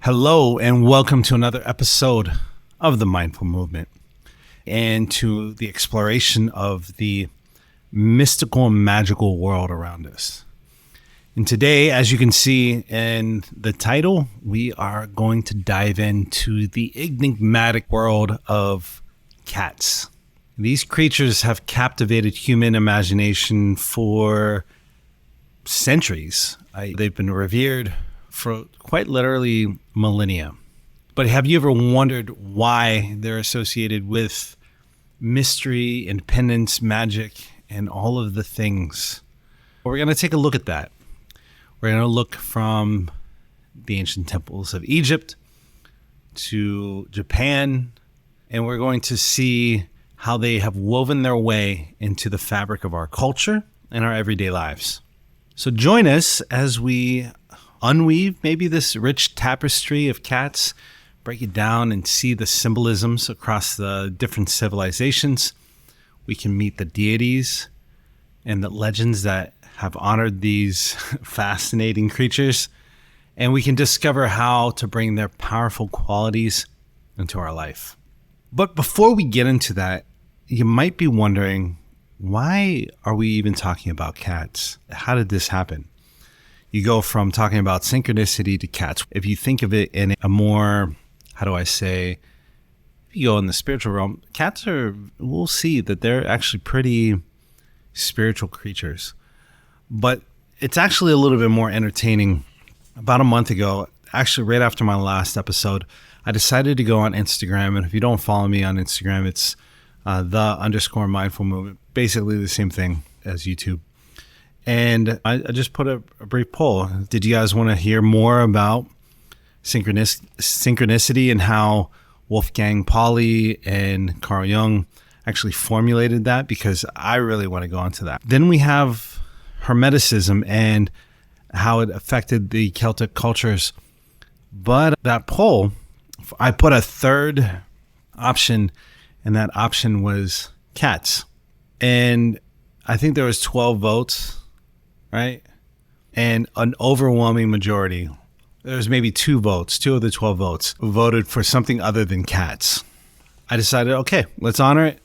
Hello, and welcome to another episode of the Mindful Movement and to the exploration of the mystical and magical world around us. And today, as you can see in the title, we are going to dive into the enigmatic world of cats. These creatures have captivated human imagination for centuries. They've been revered for quite literally millennia. But have you ever wondered why they're associated with mystery, independence, magic, and all of the things? Well, we're going to take a look at that. We're going to look from the ancient temples of Egypt to Japan, and we're going to see how they have woven their way into the fabric of our culture and our everyday lives. So join us as we unweave maybe this rich tapestry of cats, break it down and see the symbolisms across the different civilizations. We can meet the deities and the legends that have honored these fascinating creatures, and we can discover how to bring their powerful qualities into our life. But before we get into that, you might be wondering, why are we even talking about cats? How did this happen? You go from talking about synchronicity to cats. If you think of it in a more, if you go in the spiritual realm, we'll see that they're actually pretty spiritual creatures. But it's actually a little bit more entertaining. About a month ago, actually right after my last episode, I decided to go on Instagram. And if you don't follow me on Instagram, it's _mindful movement. Basically the same thing as YouTube. And I just put a brief poll. Did you guys want to hear more about synchronicity and how Wolfgang Pauli and Carl Jung actually formulated that? Because I really want to go into that. Then we have Hermeticism and how it affected the Celtic cultures. But that poll, I put a third option, and that option was cats. And I think there was 12 votes. Right? And an overwhelming majority, there's maybe 2 votes, 2 of the 12 votes, voted for something other than cats. I decided, okay, let's honor it.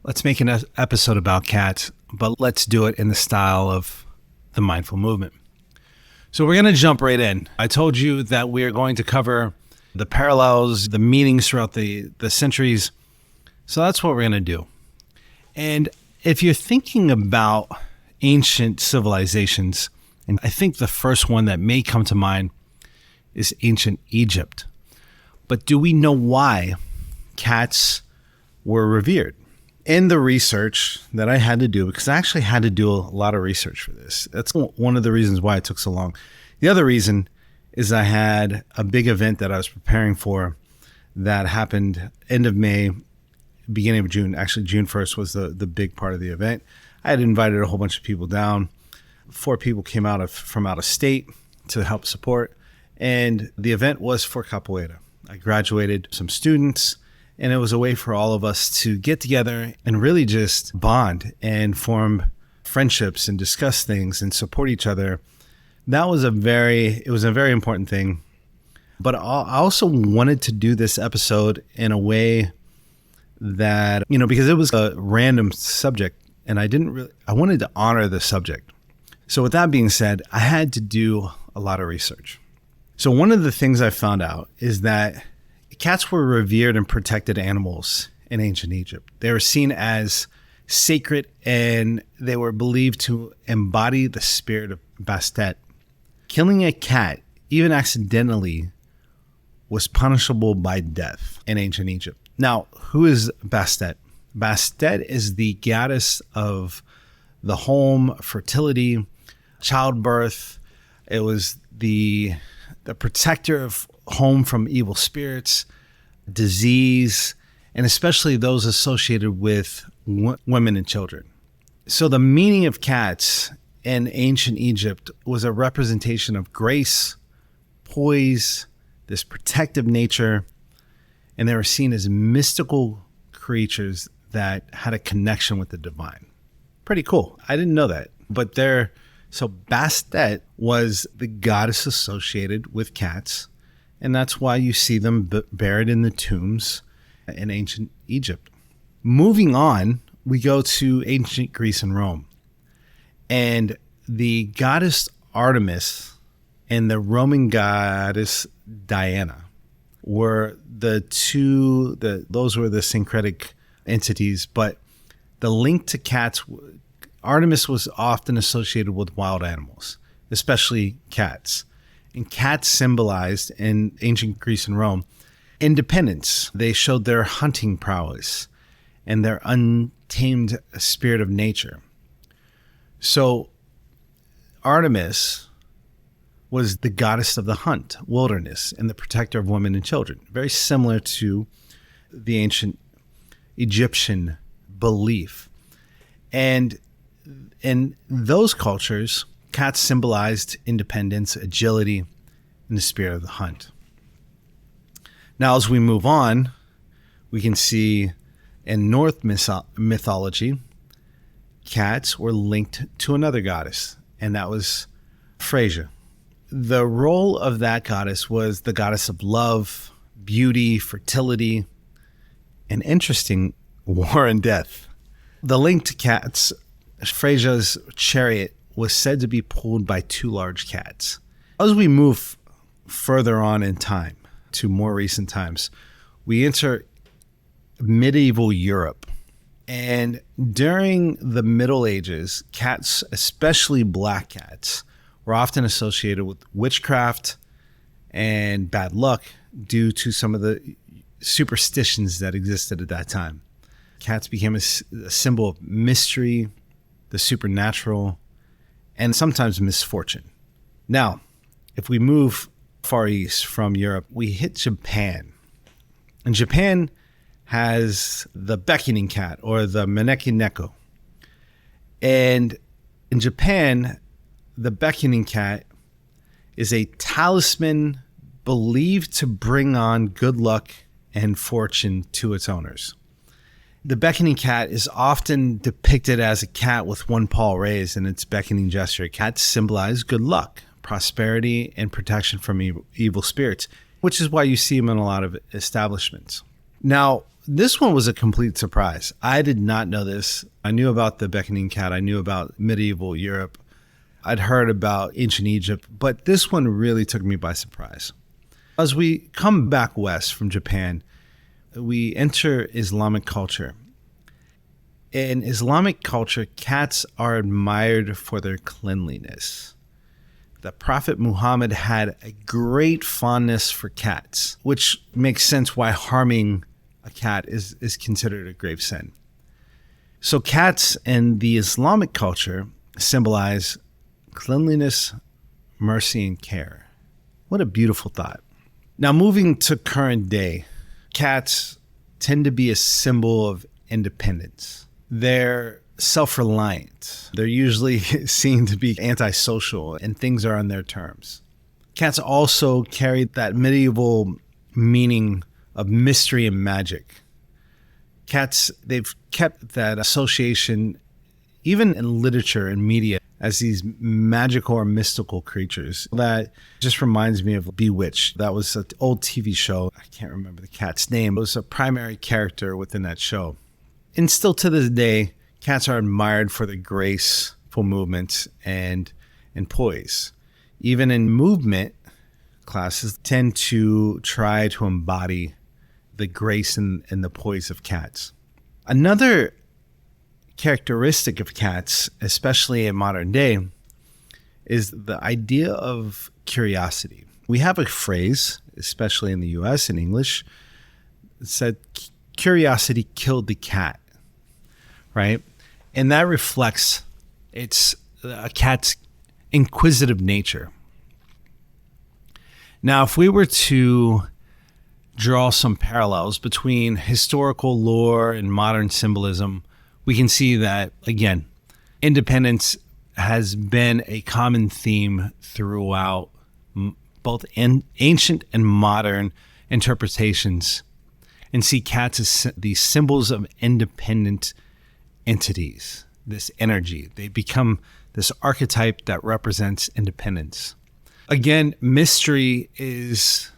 Let's make an episode about cats, but let's do it in the style of the mindful movement. So we're going to jump right in. I told you that we're going to cover the parallels, the meanings throughout the centuries. So that's what we're going to do. And if you're thinking about ancient civilizations, and I think the first one that may come to mind is ancient Egypt. But do we know why cats were revered? In the research that I had to do, because I actually had to do a lot of research for this. That's one of the reasons why it took so long. The other reason is I had a big event that I was preparing for that happened end of May, beginning of June. Actually, June 1st was the big part of the event. I had invited a whole bunch of people down. 4 people came from out of state to help support. And the event was for capoeira. I graduated some students, and it was a way for all of us to get together and really just bond and form friendships and discuss things and support each other. It was a very important thing. But I also wanted to do this episode in a way that, because it was a random subject, and I wanted to honor the subject. So with that being said, I had to do a lot of research. So one of the things I found out is that cats were revered and protected animals in ancient Egypt. They were seen as sacred, and they were believed to embody the spirit of Bastet. Killing a cat, even accidentally, was punishable by death in ancient Egypt. Now, who is Bastet? Bastet is the goddess of the home, fertility, childbirth. It was the protector of home from evil spirits, disease, and especially those associated with women and children. So the meaning of cats in ancient Egypt was a representation of grace, poise, this protective nature, and they were seen as mystical creatures that had a connection with the divine. Pretty cool. I didn't know that. But so Bastet was the goddess associated with cats, And that's why you see them buried in the tombs in ancient Egypt. Moving on, we go to ancient Greece and Rome. And the goddess Artemis and the Roman goddess Diana were those were the syncretic entities, but the link to cats, Artemis was often associated with wild animals, especially cats. And cats symbolized in ancient Greece and Rome independence. They showed their hunting prowess and their untamed spirit of nature. So Artemis was the goddess of the hunt, wilderness, and the protector of women and children. Very similar to the ancient Egyptian belief. And in those cultures, cats symbolized independence, agility, and the spirit of the hunt. Now, as we move on, we can see in Norse mythology, cats were linked to another goddess, and that was Freyja. The role of that goddess was the goddess of love, beauty, fertility, and interesting, war and death. The link to cats, Freyja's chariot was said to be pulled by two large cats. As we move further on in time to more recent times, we enter medieval Europe. And during the Middle Ages, cats, especially black cats, were often associated with witchcraft and bad luck due to some of the superstitions that existed at that time. Cats became a symbol of mystery, the supernatural, and sometimes misfortune. Now, if we move far east from Europe, we hit Japan. And Japan has the beckoning cat, or the maneki neko. And in Japan, the beckoning cat is a talisman believed to bring on good luck and fortune to its owners. The beckoning cat is often depicted as a cat with one paw raised in its beckoning gesture. Cats symbolize good luck, prosperity, and protection from evil spirits, which is why you see them in a lot of establishments. Now, this one was a complete surprise. I did not know this. I knew about the beckoning cat. I knew about medieval Europe. I'd heard about ancient Egypt, but this one really took me by surprise. As we come back west from Japan, we enter Islamic culture. In Islamic culture, cats are admired for their cleanliness. The Prophet Muhammad had a great fondness for cats, which makes sense why harming a cat is considered a grave sin. So cats in the Islamic culture symbolize cleanliness, mercy, and care. What a beautiful thought. Now, moving to current day, cats tend to be a symbol of independence. They're self-reliant. They're usually seen to be antisocial, and things are on their terms. Cats also carry that medieval meaning of mystery and magic. Cats, they've kept that association even in literature and media as these magical or mystical creatures. That just reminds me of Bewitched. That was an old TV show. I can't remember the cat's name. It was a primary character within that show. And still to this day, cats are admired for their graceful movements and poise. Even in movement, classes tend to try to embody the grace and the poise of cats. Another characteristic of cats, especially in modern day, is the idea of curiosity. We have a phrase, especially in the US in English, that said, curiosity killed the cat, right? And that reflects a cat's inquisitive nature. Now, if we were to draw some parallels between historical lore and modern symbolism, we can see that, again, independence has been a common theme throughout both ancient and modern interpretations, and see cats as these symbols of independent entities, this energy. They become this archetype that represents independence. Again, mystery is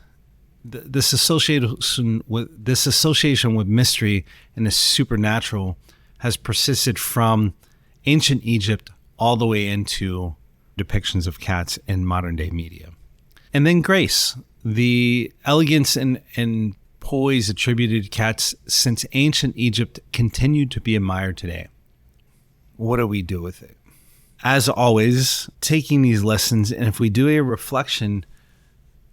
this association with mystery and the supernatural has persisted from ancient Egypt all the way into depictions of cats in modern day media. And then grace, the elegance and poise attributed to cats since ancient Egypt continued to be admired today. What do we do with it? As always, taking these lessons, and if we do a reflection,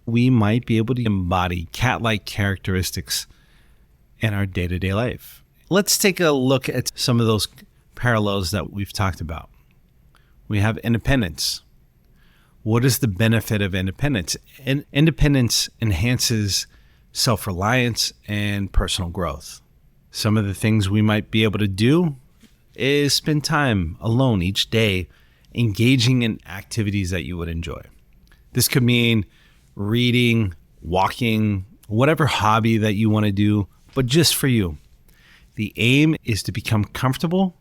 we might be able to embody cat-like characteristics in our day-to-day life. Let's take a look at some of those parallels that we've talked about. We have independence. What is the benefit of independence? Independence enhances self-reliance and personal growth. Some of the things we might be able to do is spend time alone each day, engaging in activities that you would enjoy. This could mean reading, walking, whatever hobby that you want to do, but just for you. The aim is to become comfortable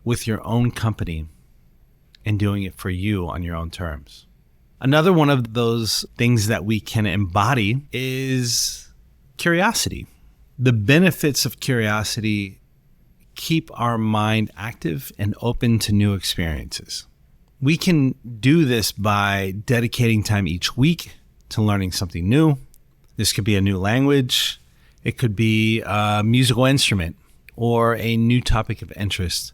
with your own company and doing it for you on your own terms. Another one of those things that we can embody is curiosity. The benefits of curiosity keep our mind active and open to new experiences. We can do this by dedicating time each week to learning something new. This could be a new language. It could be a musical instrument or a new topic of interest.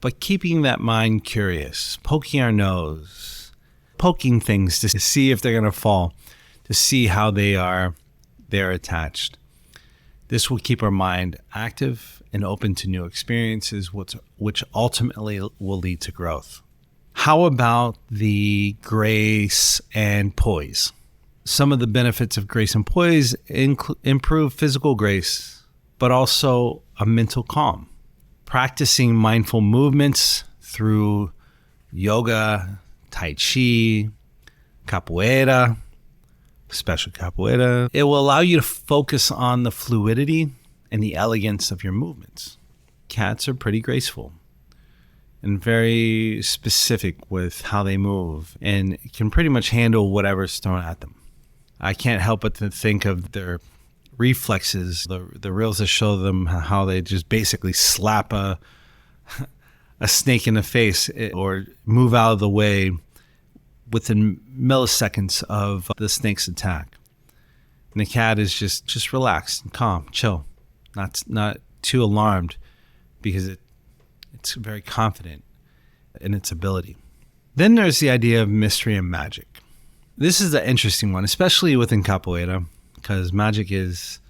But keeping that mind curious, poking our nose, poking things to see if they're going to fall, to see how they're attached. This will keep our mind active and open to new experiences, which ultimately will lead to growth. How about the grace and poise? Some of the benefits of grace and poise improve physical grace, but also a mental calm. Practicing mindful movements through yoga, tai chi, capoeira, special capoeira, it will allow you to focus on the fluidity and the elegance of your movements. Cats are pretty graceful and very specific with how they move and can pretty much handle whatever's thrown at them. I can't help but to think of their reflexes, the reels that show them how they just basically slap a snake in the face or move out of the way within milliseconds of the snake's attack. And the cat is just relaxed and calm, chill, not too alarmed because it's very confident in its ability. Then there's the idea of mystery and magic. This is an interesting one, especially within capoeira, because magic is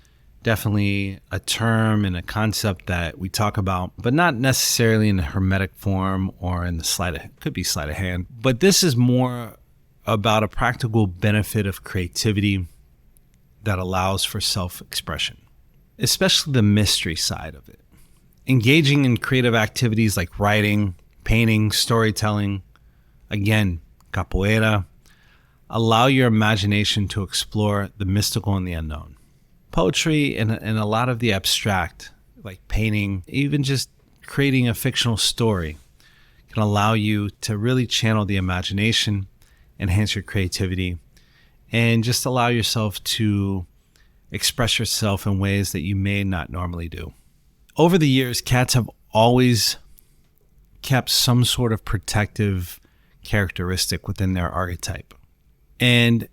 definitely a term and a concept that we talk about, but not necessarily in a hermetic form or in the could be sleight of hand. But this is more about a practical benefit of creativity that allows for self-expression, especially the mystery side of it. Engaging in creative activities like writing, painting, storytelling, again, capoeira, allow your imagination to explore the mystical and the unknown. Poetry and a lot of the abstract, like painting, even just creating a fictional story, can allow you to really channel the imagination, enhance your creativity, and just allow yourself to express yourself in ways that you may not normally do. Over the years, cats have always kept some sort of protective characteristic within their archetype. And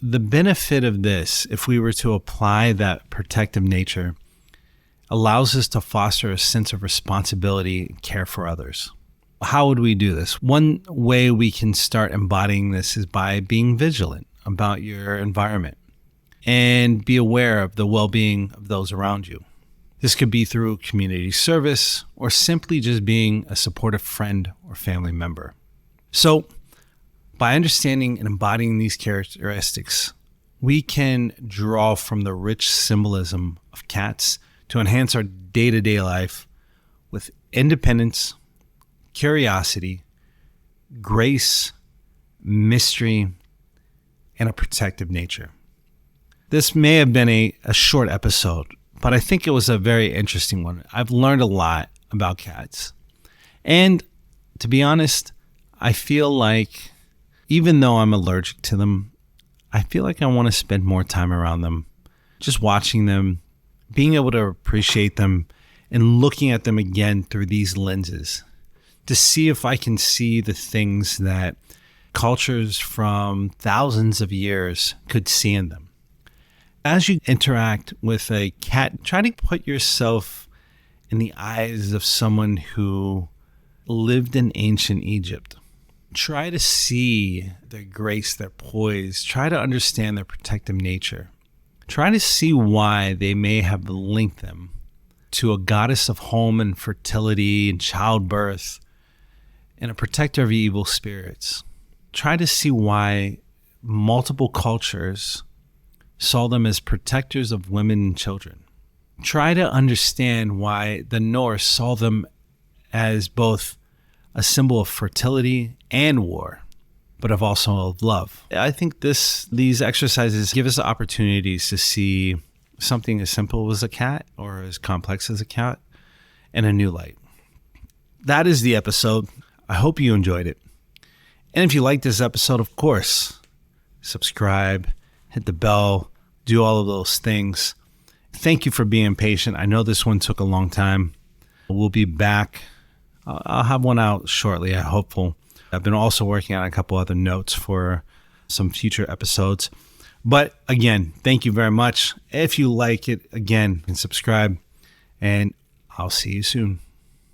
the benefit of this, if we were to apply that protective nature, allows us to foster a sense of responsibility and care for others. How would we do this? One way we can start embodying this is by being vigilant about your environment and be aware of the well-being of those around you. This could be through community service or simply just being a supportive friend or family member. So, by understanding and embodying these characteristics, we can draw from the rich symbolism of cats to enhance our day-to-day life with independence, curiosity, grace, mystery, and a protective nature. This may have been a short episode, but I think it was a very interesting one. I've learned a lot about cats. And to be honest, I feel like even though I'm allergic to them, I feel like I want to spend more time around them, just watching them, being able to appreciate them, and looking at them again through these lenses to see if I can see the things that cultures from thousands of years could see in them. As you interact with a cat, try to put yourself in the eyes of someone who lived in ancient Egypt. Try to see their grace, their poise. Try to understand their protective nature. Try to see why they may have linked them to a goddess of home and fertility and childbirth and a protector of evil spirits. Try to see why multiple cultures saw them as protectors of women and children. Try to understand why the Norse saw them as both a symbol of fertility and war, but of also of love. I think these exercises give us opportunities to see something as simple as a cat or as complex as a cat in a new light. That is the episode. I hope you enjoyed it. And if you like this episode, of course, subscribe, hit the bell, do all of those things. Thank you for being patient. I know this one took a long time. We'll be back. I'll have one out shortly, I'm hopeful. I've been also working on a couple other notes for some future episodes. But again, thank you very much. If you like it, again, subscribe, and I'll see you soon.